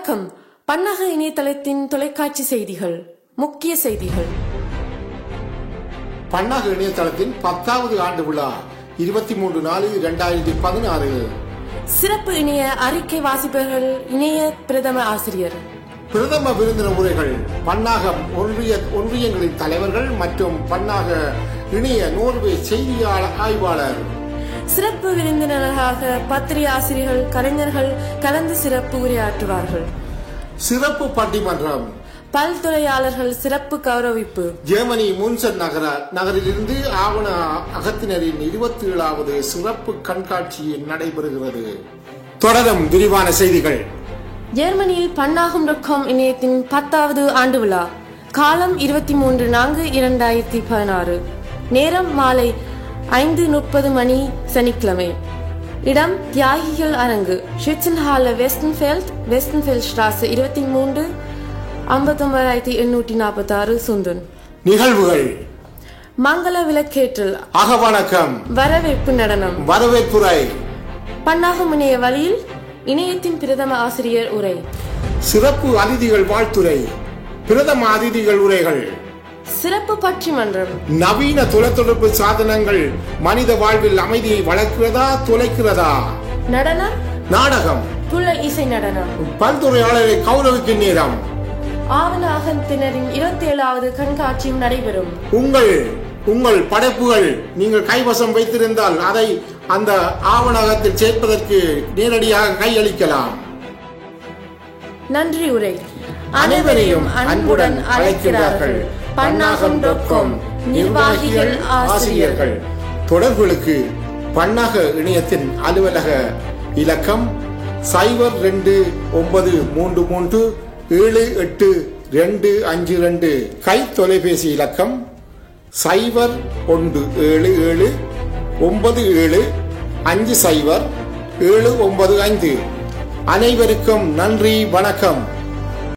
வணக்கம். பன்னாக இணையதளத்தின் தொலைக்காட்சி செய்திகள். முக்கிய செய்திகள். பன்னாக இணையதளத்தின் 10வது ஆண்டு விழா 23/4/2016. சிறப்பு இணைய அறிக்கை வாசிப்பவர்கள். இணைய பிரதம ஆசிரியர், பிரதம விருந்தினர் உரைகள், பன்னாக ஒன்றியங்களின் தலைவர்கள் மற்றும் பன்னாக இணைய நோர்வே செய்தியாளர் ஆய்வாளர். சிறப்பு விருந்தினராக பத்திரிகை ஆசிரியர்கள், கலைஞர்கள் கலந்து சிறப்பு உரையாற்றுவார்கள். சிறப்பு பட்டிமன்றம், பல்துறையாளர்கள் சிறப்பு கௌரவிப்பு. ஜெர்மனி முன்சன் நகரிலிருந்து ஆவண அகத்தினரின் 27வது சிறப்பு கண்காட்சி நடைபெறுகிறது. தொடரும் விரிவான செய்திகள். ஜெர்மனியில் பன்னாகம்.com இணையத்தின் 10வது ஆண்டு விழா. காலம் 23/4/2016. நேரம் மாலை 5:30 மணி, சனிக்கிழமை. இடம் தியாகிகள் அரங்கு, ஷிட்சன்ஹால, வெஸ்டன்ஃபெல்ட் ஸ்ட்ராசே 23 59846, சுந்தன். நிகழ்வுகள்: மங்கள விளக்கேற்றல், அகவணக்கம், வரவேற்பு நடனம், வரவேற்புரை, பன்னாகம் இணைய வழியில் இணையத்தின் பிரதம ஆசிரியர் உரை, சிறப்பு அதிதிகள் வாழ்த்துரை, பிரதம அதிதிகள் உரைகள், சிறப்பு பட்டிமன்றம், நவீன தொலைத்தொடர்பு சாதனங்கள் மனித வாழ்வில் அமைதியை வளர்க்கிறதா தொலைக்கிறதா, நடனம், நாடகம், புல இசை நடனம், பல்துறையாளரை கௌரவிக்கும் நேரம், ஆவண அகத்தினரின் 27வது கண்காட்சியும் நடைபெறும். உங்கள் படைப்புகள் நீங்கள் கைவசம் வைத்திருந்தால் அதை அந்த ஆவணகத்தில் சேர்ப்பதற்கு நேரடியாக கையளிக்கலாம். நன்றி உரை. அனைவரையும் அன்புடன் அழைக்கிறார்கள். பன்னாகம்.com நிர்வாகிகள், ஆசிரியர்கள். தொடர்புகளுக்கு பன்னாக இணையத்தின் அலுவலக இலக்கம் 0293378252. கை தொலைபேசி இலக்கம் 0177975075. அனைவருக்கும் நன்றி, வணக்கம்.